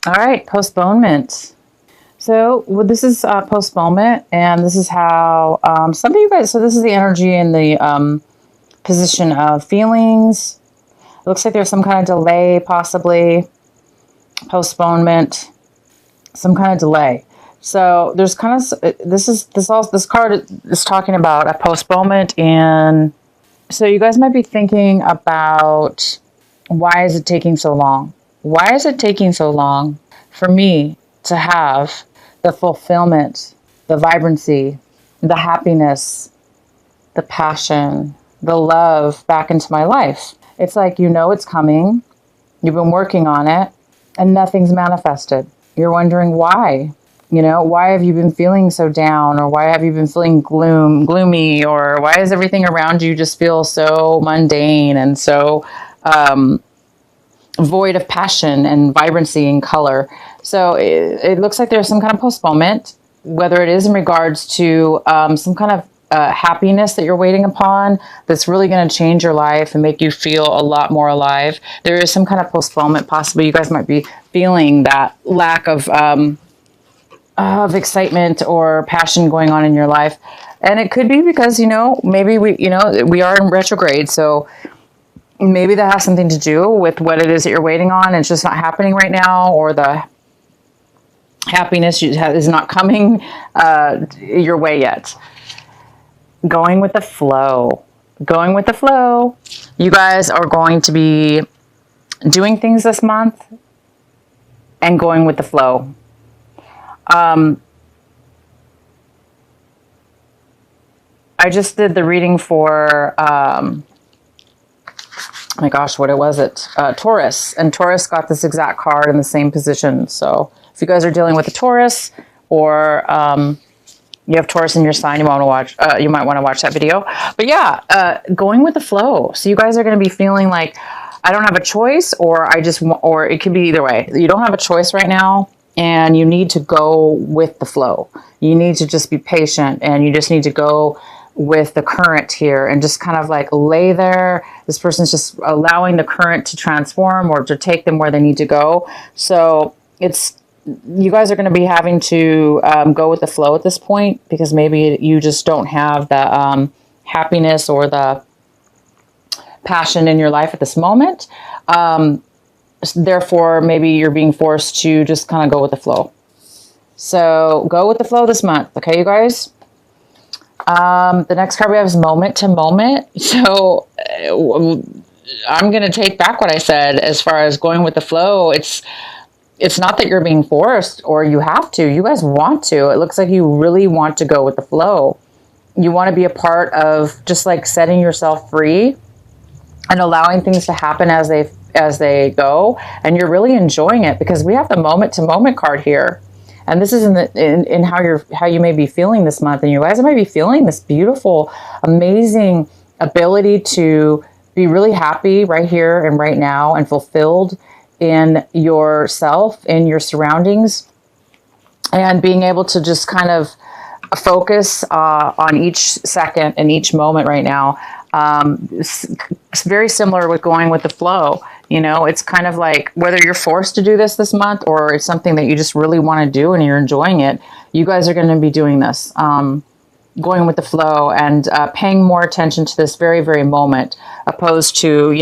All right, postponement. So this is postponement, and this is how some of you guys, so this is the energy in the position of feelings. It looks like there's some kind of delay, possibly postponement, some kind of delay. So there's kind of, this card is talking about a postponement, and so you guys might be thinking about, why is it taking so long? Why is it taking so long for me to have the fulfillment, the vibrancy, the happiness, the passion, the love back into my life? It's like, it's coming. You've been working on it and nothing's manifested. You're wondering why. Why have you been feeling so down, or why have you been feeling gloomy, or why does everything around you just feel so mundane and so void of passion and vibrancy and color? So it looks like there's some kind of postponement, whether it is in regards to some kind of happiness that you're waiting upon that's really going to change your life and make you feel a lot more alive. There is some kind of postponement. Possibly you guys might be feeling that lack of excitement or passion going on in your life. And it could be because, maybe we are in retrograde. So maybe that has something to do with what it is that you're waiting on. And it's just not happening right now, or the happiness is not coming your way yet. Going with the flow. Going with the flow. You guys are going to be doing things this month and going with the flow. I just did the reading for, oh my gosh, what was it? Taurus. And Taurus got this exact card in the same position. So if you guys are dealing with a Taurus, or you have Taurus in your sign, you might want to watch that video. But yeah, going with the flow. So you guys are going to be feeling like, I don't have a choice, or or it could be either way. You don't have a choice right now, and you need to go with the flow. You need to just be patient, and you just need to go with the current here and just kind of like lay there. This person's just allowing the current to transform or to take them where they need to go. So you guys are going to be having to go with the flow at this point, because maybe you just don't have the happiness or the passion in your life at this moment. Therefore, maybe you're being forced to just kind of go with the flow. So go with the flow this month. Okay, you guys? The next card we have is moment to moment. So I'm going to take back what I said as far as going with the flow. It's not that you're being forced or you have to. You guys want to. It looks like you really want to go with the flow. You want to be a part of just like setting yourself free and allowing things to happen as they go. And you're really enjoying it, because we have the moment to moment card here. And this is in how you may be feeling this month. And you guys might be feeling this beautiful, amazing ability to be really happy right here and right now, and fulfilled in yourself, in your surroundings, and being able to just kind of focus on each second and each moment right now. It's very similar with going with the flow. It's kind of like, whether you're forced to do this month, or it's something that you just really want to do and you're enjoying it, you guys are going to be doing this, going with the flow and paying more attention to this very, very moment, opposed to,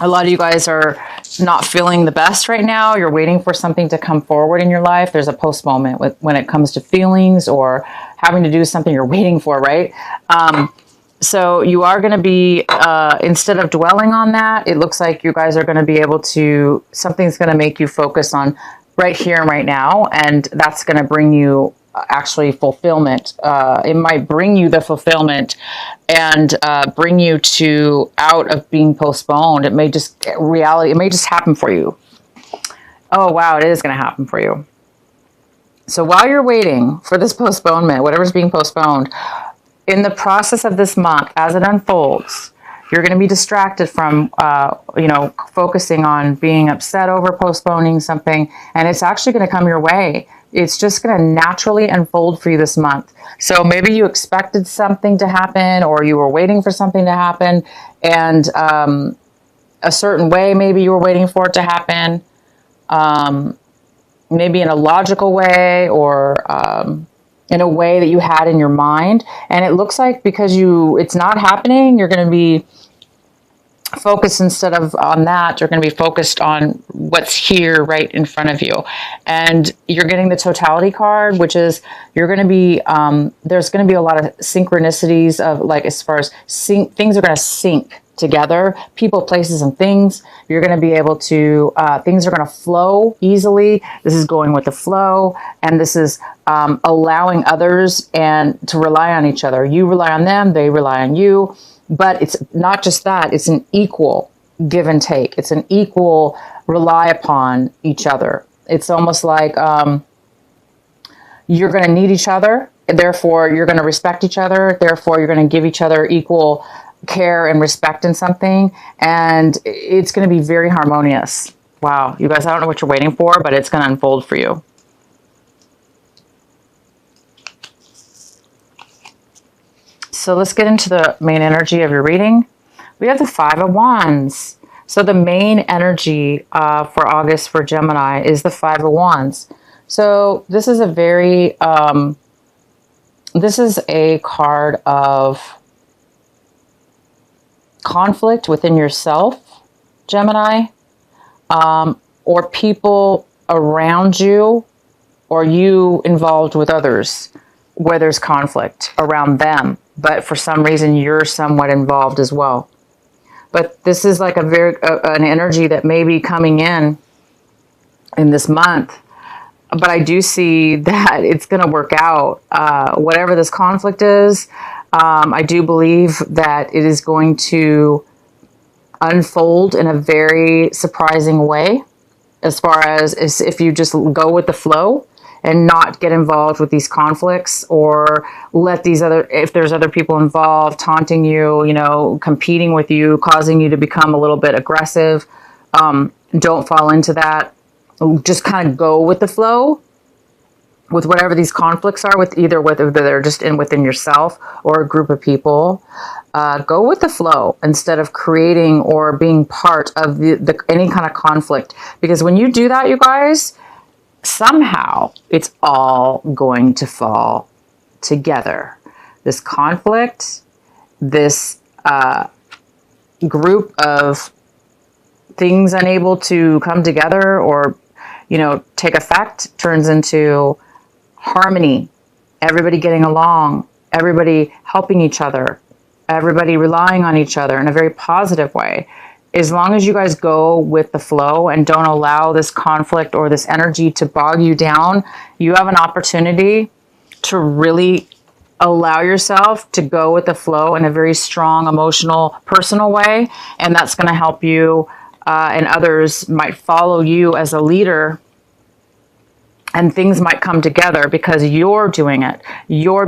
a lot of you guys are not feeling the best right now. You're waiting for something to come forward in your life. There's a postponement when it comes to feelings or having to do something you're waiting for, right? So you are going to be, instead of dwelling on that, it looks like you guys are going to be able to, something's going to make you focus on right here and right now. And that's going to bring you actually fulfillment. It might bring you the fulfillment and bring you out of being postponed. It may just happen for you. Oh, wow, it is going to happen for you. So while you're waiting for this postponement, whatever's being postponed, in the process of this month, as it unfolds, you're going to be distracted from, focusing on being upset over postponing something, and it's actually going to come your way. It's just going to naturally unfold for you this month. So maybe you expected something to happen, or you were waiting for something to happen, and a certain way maybe you were waiting for it to happen, maybe in a logical way, or in a way that you had in your mind. And it looks like because it's not happening, you're going to be focused instead of on that, you're going to be focused on what's here right in front of you. And you're getting the totality card, which is you're going to be, there's going to be a lot of synchronicities of like, as far as things are going to sync together, people, places, and things. You're going to be able to, things are going to flow easily. This is going with the flow, and this is allowing others and to rely on each other. You rely on them, they rely on you. But it's not just that, it's an equal give and take. It's an equal rely upon each other. It's almost like you're going to need each other, therefore you're going to respect each other, therefore you're going to give each other equal care and respect in something, and it's going to be very harmonious. Wow, you guys, I don't know what you're waiting for, but it's going to unfold for you. So let's get into the main energy of your reading. We have the Five of Wands. So the main energy for August for Gemini is the Five of Wands. So this is a very, this is a card of conflict within yourself, Gemini, or people around you, or you involved with others, where there's conflict around them. But for some reason, you're somewhat involved as well. But this is like an energy that may be coming in this month. But I do see that it's going to work out. Whatever this conflict is, I do believe that it is going to unfold in a very surprising way, as far as if you just go with the flow and not get involved with these conflicts, or let these if there's other people involved taunting you, competing with you, causing you to become a little bit aggressive. Don't fall into that. Just kind of go with the flow with whatever these conflicts are, whether they're just within yourself or a group of people. Go with the flow instead of creating or being part of any kind of conflict. Because when you do that, you guys, somehow it's all going to fall together. This conflict, this group of things unable to come together or, take effect, turns into harmony. Everybody getting along, everybody helping each other, everybody relying on each other in a very positive way. As long as you guys go with the flow and don't allow this conflict or this energy to bog you down, you have an opportunity to really allow yourself to go with the flow in a very strong, emotional, personal way. And that's going to help you, and others might follow you as a leader, and things might come together because you're doing it. You're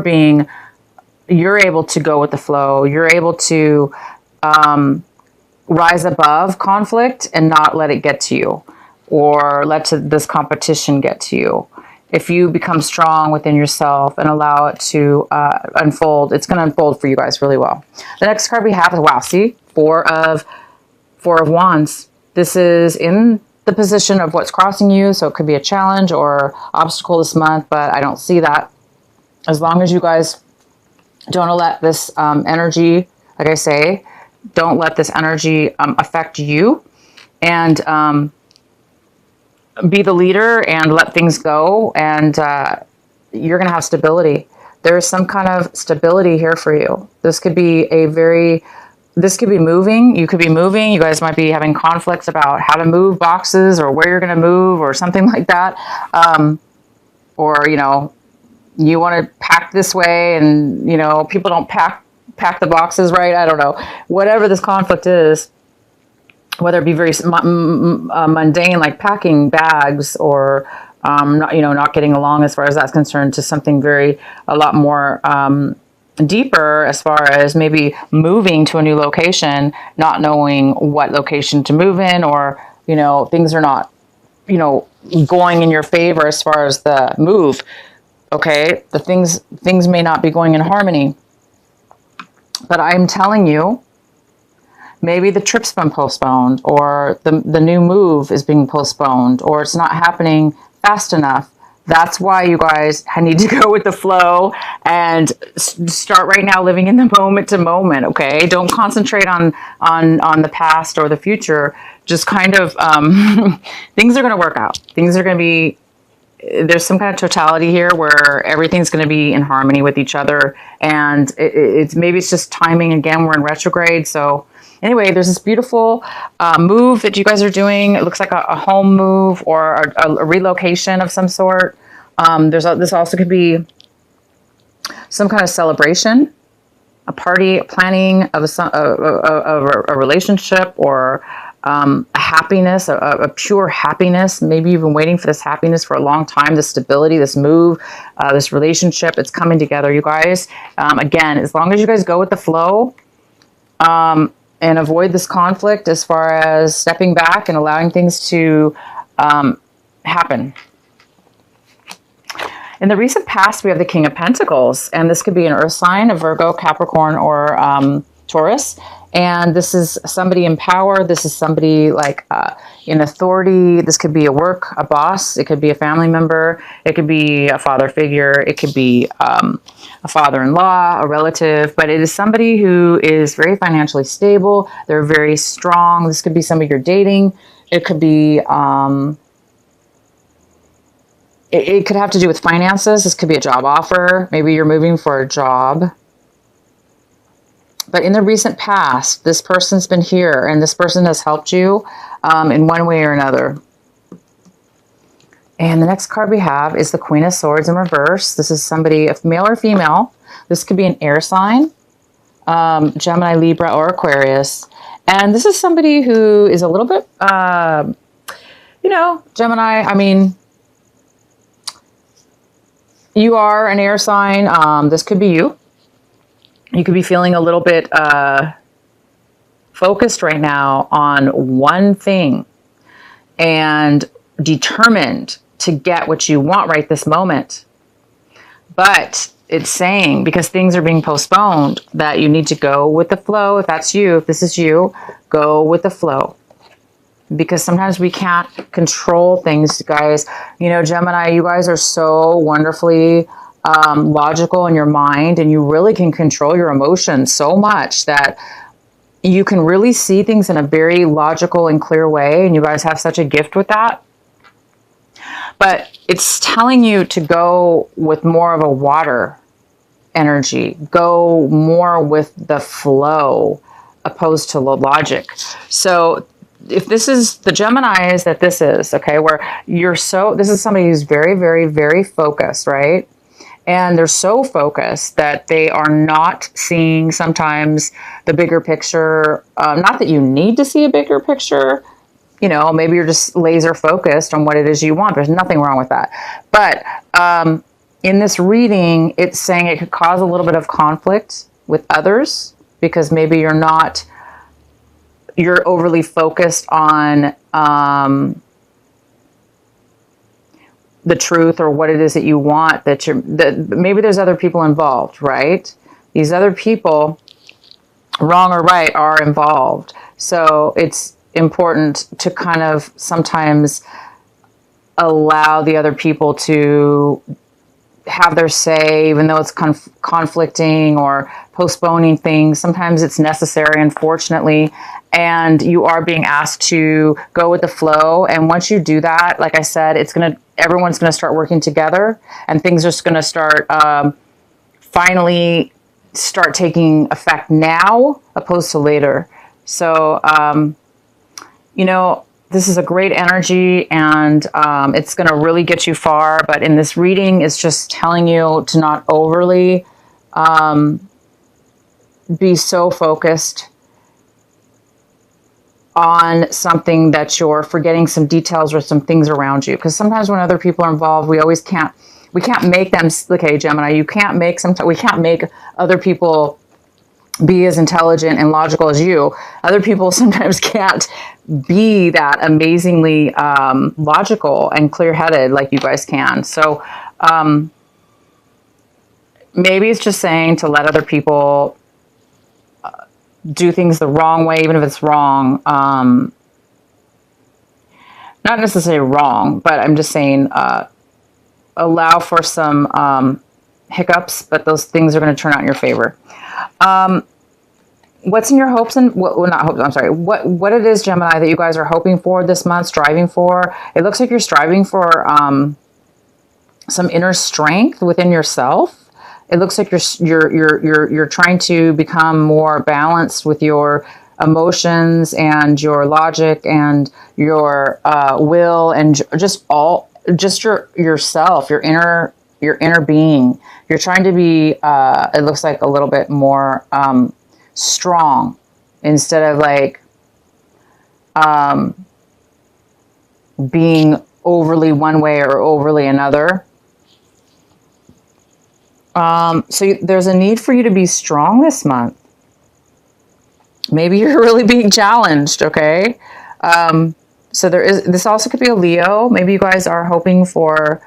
able to go with the flow. You're able to rise above conflict and not let it get to you, or let this competition get to you. If you become strong within yourself and allow it to unfold, it's going to unfold for you guys really well. The next card we have is, wow, see, Four of Wands. This is in the position of what's crossing you, so it could be a challenge or obstacle this month, but I don't see that. As long as you guys don't let this energy, like I say, don't let this energy affect you, and be the leader and let things go, and you're going to have stability. There is some kind of stability here for you. This could be moving. You could be moving. You guys might be having conflicts about how to move boxes or where you're going to move or something like that. Or, you want to pack this way and, people don't pack the boxes right. I don't know. Whatever this conflict is, whether it be very mundane, like packing bags, or not getting along as far as that's concerned, to something a lot more deeper, as far as maybe moving to a new location, not knowing what location to move in, or things are not going in your favor as far as the move. Okay, the things may not be going in harmony. But I'm telling you, maybe the trip's been postponed, or the new move is being postponed, or it's not happening fast enough. That's why you guys need to go with the flow and start right now living in the moment to moment, okay? Don't concentrate on the past or the future. Just kind of, things are going to work out. Things are going to be, there's some kind of totality here where everything's going to be in harmony with each other. And maybe it's just timing again. We're in retrograde. So anyway, there's this beautiful move that you guys are doing. It looks like a home move or a relocation of some sort. This also could be some kind of celebration, a party, planning of a relationship, or a happiness, a pure happiness. Maybe you've been waiting for this happiness for a long time, this stability, this move, this relationship. It's coming together, you guys. Again, as long as you guys go with the flow, and avoid this conflict as far as stepping back and allowing things to happen. In the recent past, we have the King of Pentacles, and this could be an earth sign, a Virgo, Capricorn, or Taurus. And this is somebody in power. This is somebody like in authority. This could be a boss. It could be a family member. It could be a father figure. It could be a father-in-law, a relative. But it is somebody who is very financially stable. They're very strong. This could be somebody you're dating. It could be, it could have to do with finances. This could be a job offer. Maybe you're moving for a job. But in the recent past, this person's been here, and this person has helped you in one way or another. And the next card we have is the Queen of Swords in reverse. This is somebody, if male or female. This could be an air sign, Gemini, Libra, or Aquarius. And this is somebody who is a little bit, Gemini, I mean, you are an air sign. This could be you. You could be feeling a little bit focused right now on one thing and determined to get what you want right this moment. But it's saying, because things are being postponed, that you need to go with the flow. If that's you, if this is you, go with the flow. Because sometimes we can't control things, guys. You know, Gemini, you guys are so wonderfully logical in your mind, and you really can control your emotions so much that you can really see things in a very logical and clear way. And you guys have such a gift with that. But it's telling you to go with more of a water energy, go more with the flow opposed to the logic. So if this is the Geminis that this is, okay, where this is somebody who's very, very, very focused, right? And they're so focused that they are not seeing sometimes the bigger picture. Not that you need to see a bigger picture. You know, maybe you're just laser focused on what it is you want. There's nothing wrong with that. But in this reading, it's saying it could cause a little bit of conflict with others because maybe you're overly focused on the truth or what it is that you want, that maybe there's other people involved, right? These other people, wrong or right, are involved. So it's important to kind of sometimes allow the other people to have their say, even though it's conflicting or postponing things. Sometimes it's necessary, unfortunately, and you are being asked to go with the flow. And once you do that, like I said, everyone's going to start working together, and things are just going to start finally start taking effect now opposed to later. So, this is a great energy, and it's going to really get you far. But in this reading, it's just telling you to not overly be so focused on something that you're forgetting some details or some things around you. Because sometimes when other people are involved, we can't make them, okay, Gemini, we can't make other people be as intelligent and logical as you. Other people sometimes can't be that amazingly logical and clear-headed like you guys can. So maybe it's just saying to let other people do things the wrong way, even if it's wrong. Not necessarily wrong, but I'm just saying allow for some hiccups, but those things are going to turn out in your favor. What's in your hopes and not hopes? I'm sorry. What it is, Gemini, that you guys are hoping for this month, striving for? It looks like you're striving for some inner strength within yourself. It looks like you're trying to become more balanced with your emotions and your logic and your will and just yourself, your inner being. You're trying to be it looks like a little bit more strong instead of like being overly one way or overly another. So there's a need for you to be strong this month. Maybe you're really being challenged, okay? So this also could be a Leo. Maybe you guys are hoping for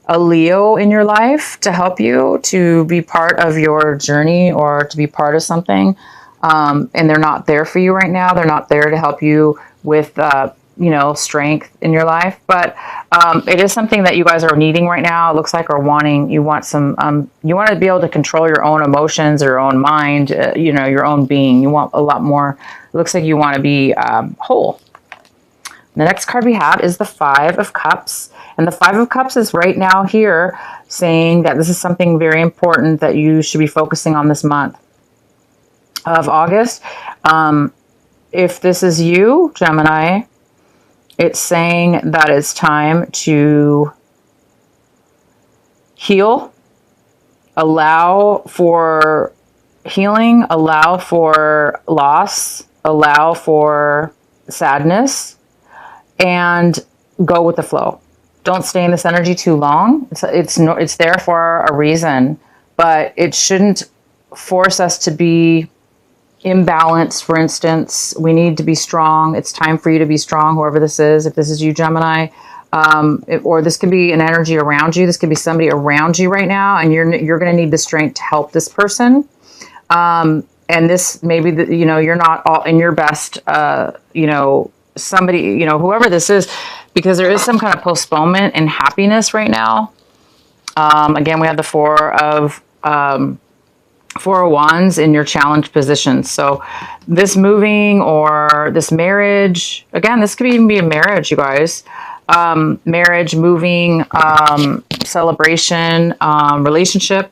a Leo in your life to help you to be part of your journey or to be part of something. And they're not there for you right now. They're not there to help you with, strength in your life. But it is something that you guys are needing right now. It looks like, or wanting. You want you want to be able to control your own emotions, your own mind, your own being. You want a lot more. It looks like you want to be whole. The next card we have is the Five of Cups. And the Five of Cups is right now here saying that this is something very important that you should be focusing on this month of August. If this is you, Gemini, it's saying that it's time to heal, allow for healing, allow for loss, allow for sadness, and go with the flow. Don't stay in this energy too long. It's there for a reason, but it shouldn't force us to be imbalanced. For instance, we need to be strong. It's time for you to be strong, whoever this is. If this is you, Gemini, or this could be an energy around you. This could be somebody around you right now, and you're going to need the strength to help this person. And this maybe you're not all in your best. Somebody, whoever this is, because there is some kind of postponement in happiness right now. Again, we have the Four of Wands in your challenged position. So this moving or this marriage, again, this could even be a marriage, you guys. Marriage, moving, celebration, relationship,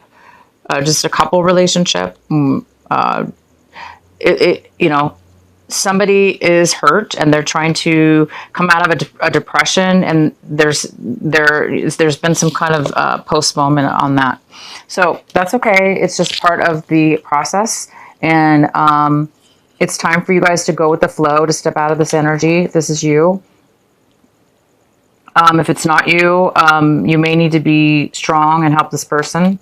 just a couple relationship. Somebody is hurt and they're trying to come out of a depression, and there's been some kind of postponement on that. So that's okay. It's just part of the process, and it's time for you guys to go with the flow, to step out of this energy. If this is you. If it's not you, you may need to be strong and help this person.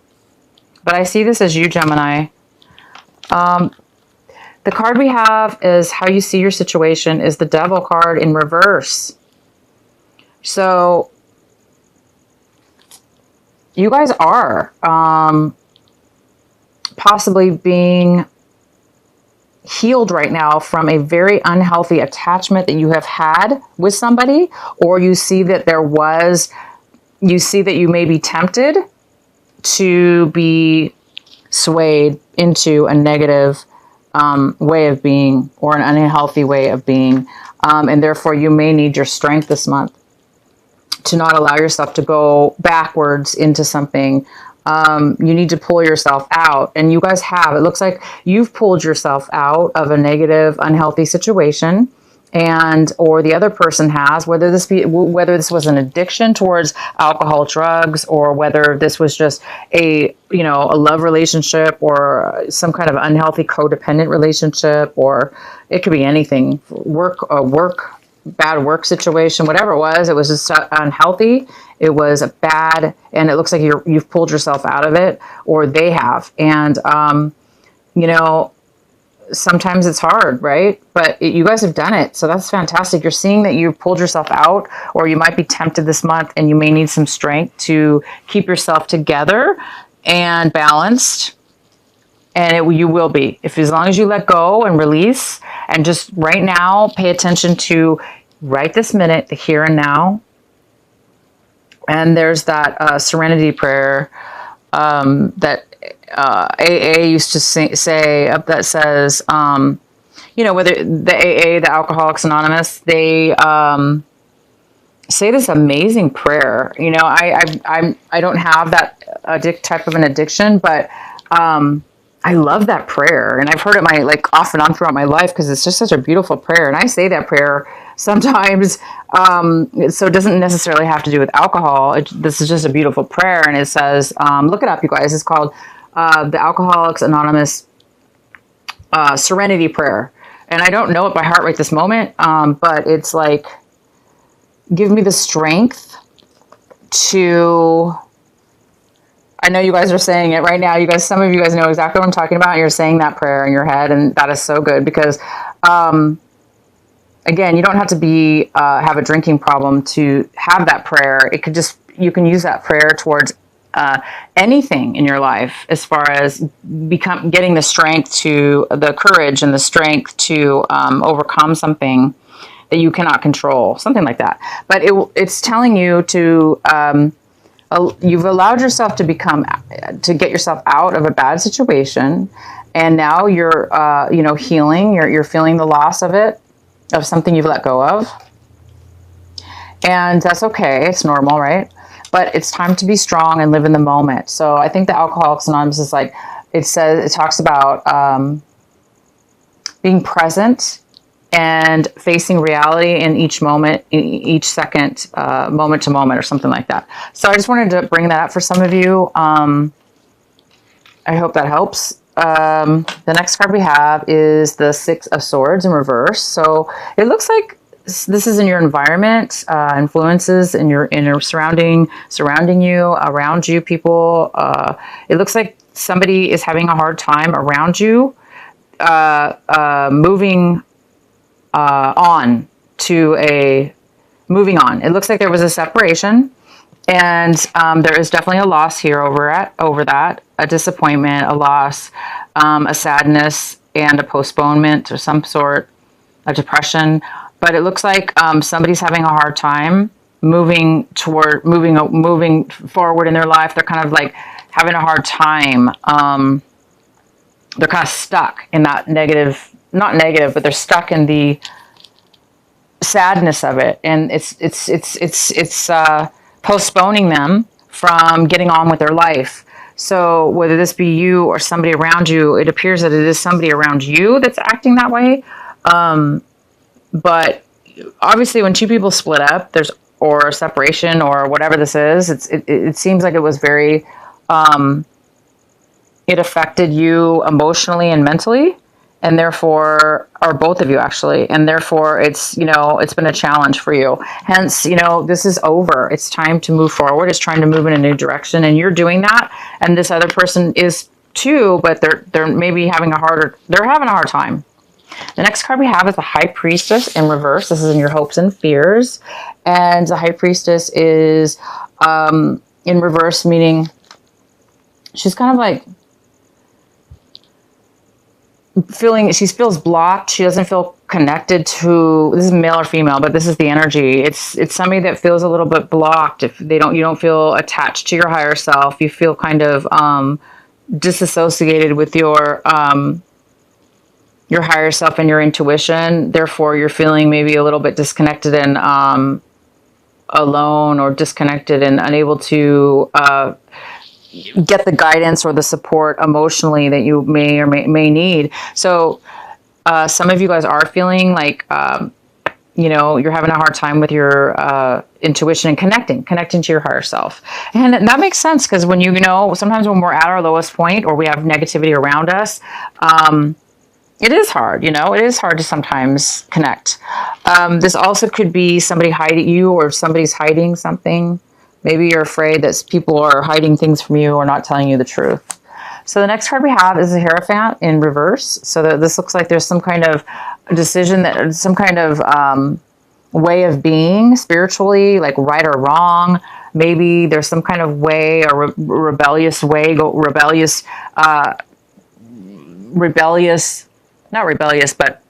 But I see this as you, Gemini. The card we have is how you see your situation is the Devil card in reverse. So you guys are possibly being healed right now from a very unhealthy attachment that you have had with somebody, or you see that you may be tempted to be swayed into a negative way of being, or an unhealthy way of being. And therefore you may need your strength this month to not allow yourself to go backwards into something. You need to pull yourself out, and you guys have. It looks like you've pulled yourself out of a negative, unhealthy situation, or the other person has, whether this was an addiction towards alcohol, drugs, or whether this was just a love relationship or some kind of unhealthy codependent relationship, or it could be anything, bad work situation, whatever it was just unhealthy. It was bad, and it looks like you've pulled yourself out of it, or they have. And, sometimes it's hard, right? But you guys have done it. So that's fantastic. You're seeing that you pulled yourself out, or you might be tempted this month, and you may need some strength to keep yourself together and balanced. And you will be, if as long as you let go and release, and just right now pay attention to right this minute, the here and now. And there's that serenity prayer that AA used to say that says, you know, whether the AA, the Alcoholics Anonymous, they say this amazing prayer. You know, I don't have that type of an addiction, but I love that prayer, and I've heard it off and on throughout my life because it's just such a beautiful prayer. And I say that prayer sometimes, so it doesn't necessarily have to do with alcohol. This is just a beautiful prayer, and it says, look it up, you guys. It's called the Alcoholics Anonymous Serenity Prayer, and I don't know it by heart right this moment, but it's like, give me the strength to. I know you guys are saying it right now. You guys, some of you guys know exactly what I'm talking about. You're saying that prayer in your head, and that is so good because, again, you don't have to have a drinking problem to have that prayer. It could just, you can use that prayer towards anything in your life, as far as getting the strength the courage and the strength to overcome something that you cannot control, something like that. But it's telling you to. You've allowed yourself to get yourself out of a bad situation, and now you're, healing. You're feeling the loss of something you've let go of, and that's okay. It's normal, right? But it's time to be strong and live in the moment. So I think the Alcoholics Anonymous is it talks about being present and facing reality in each moment, each second, moment to moment, or something like that. So I just wanted to bring that up for some of you. I hope that helps. The next card we have is the Six of Swords in reverse. So it looks like this is in your environment, influences in your surrounding you, around you, people. It looks like somebody is having a hard time around you, moving moving on. It looks like there was a separation, and there is definitely a loss here over that, a disappointment, a loss, a sadness, and a postponement of some sort, a depression. But it looks like somebody's having a hard time moving forward in their life. They're kind of like having a hard time. They're kind of stuck in that not negative, but they're stuck in the sadness of it, and it's postponing them from getting on with their life. So whether this be you or somebody around you, it appears that it is somebody around you that's acting that way. But obviously, when two people split up, or separation or whatever this is, it seems like it was very, it affected you emotionally and mentally. And therefore, or both of you actually, and therefore it's been a challenge for you. Hence, this is over. It's time to move forward. It's trying to move in a new direction, and you're doing that. And this other person is too, but they're maybe having a hard time. The next card we have is the High Priestess in reverse. This is in your hopes and fears. And the High Priestess is in reverse, meaning she's kind of like she feels blocked. She doesn't feel connected to, this is male or female, but this is the energy. It's somebody that feels a little bit blocked. If you don't feel attached to your higher self, you feel kind of disassociated with your higher self and your intuition. Therefore, you're feeling maybe a little bit disconnected and alone, or disconnected and unable to get the guidance or the support emotionally that you may or may need. So some of you guys are feeling like, you're having a hard time with your intuition and connecting to your higher self. And that makes sense, because when sometimes when we're at our lowest point, or we have negativity around us, it is hard, it is hard to sometimes connect. This also could be somebody hiding you, or somebody's hiding something. Maybe you're afraid that people are hiding things from you or not telling you the truth. So the next card we have is the Hierophant in reverse. So this looks like there's some kind of decision, some kind of way of being spiritually, like right or wrong. Maybe there's some kind of way, or rebellious rebellious, not rebellious, but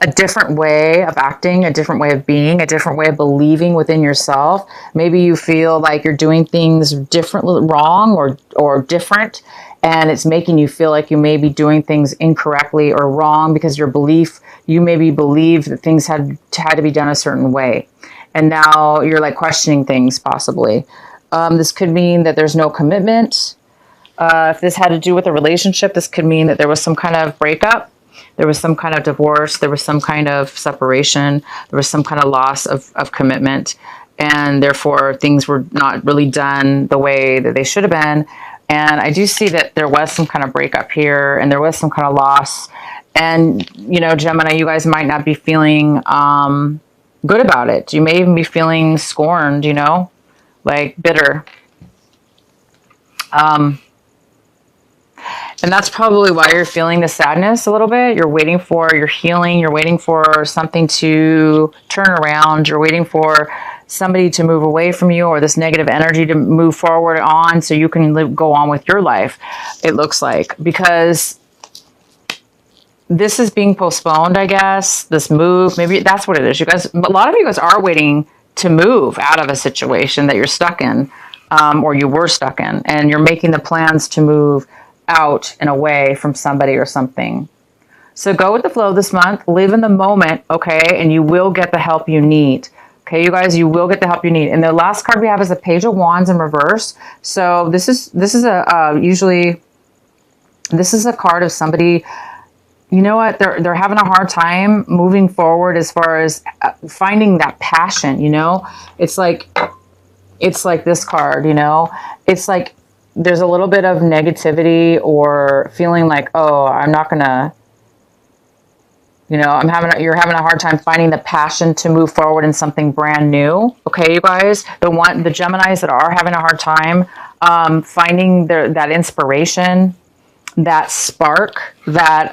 a different way of acting, a different way of being, a different way of believing within yourself. Maybe you feel like you're doing things differently, wrong or different, and it's making you feel like you may be doing things incorrectly or wrong because your belief, you maybe believe that things had to be done a certain way. And now you're like questioning things possibly. This could mean that there's no commitment. If this had to do with a relationship, this could mean that there was some kind of breakup. There was some kind of divorce. There was some kind of separation. There was some kind of loss of commitment. And therefore, things were not really done the way that they should have been. And I do see that there was some kind of breakup here, and there was some kind of loss. And, you know, Gemini, you guys might not be feeling good about it. You may even be feeling scorned, you know, like bitter. And that's probably why you're feeling the sadness a little bit. You're waiting for your healing. You're waiting for something to turn around. You're waiting for somebody to move away from you, or this negative energy to move forward on so you can go on with your life, it looks like. Because this is being postponed, I guess. This move, maybe that's what it is. You guys, a lot of you guys are waiting to move out of a situation that you're stuck in, or you were stuck in. And you're making the plans to move out and away from somebody or something. So go with the flow this month, live in the moment, okay? And you will get the help you need. Okay, you guys, you will get the help you need. And the last card we have is the Page of Wands in reverse. So this is usually a card of somebody, you know what, they're having a hard time moving forward as far as finding that passion, you know? It's like this card, you know? It's like there's a little bit of negativity or feeling like, oh, I'm not gonna, you know, you're having a hard time finding the passion to move forward in something brand new. Okay, you guys, the Geminis that are having a hard time finding that inspiration, that spark, that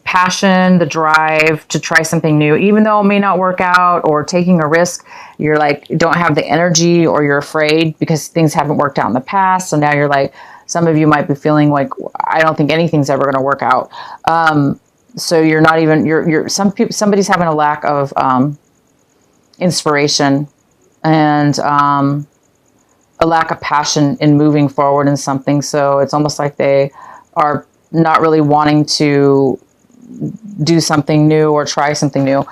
passion, the drive to try something new, even though it may not work out, or taking a risk, you're like, don't have the energy, or you're afraid because things haven't worked out in the past. So now you're like, some of you might be feeling like, I don't think anything's ever going to work out. So you're not even, somebody's having a lack of inspiration and a lack of passion in moving forward in something. So it's almost like they are not really wanting to do something new or try something new.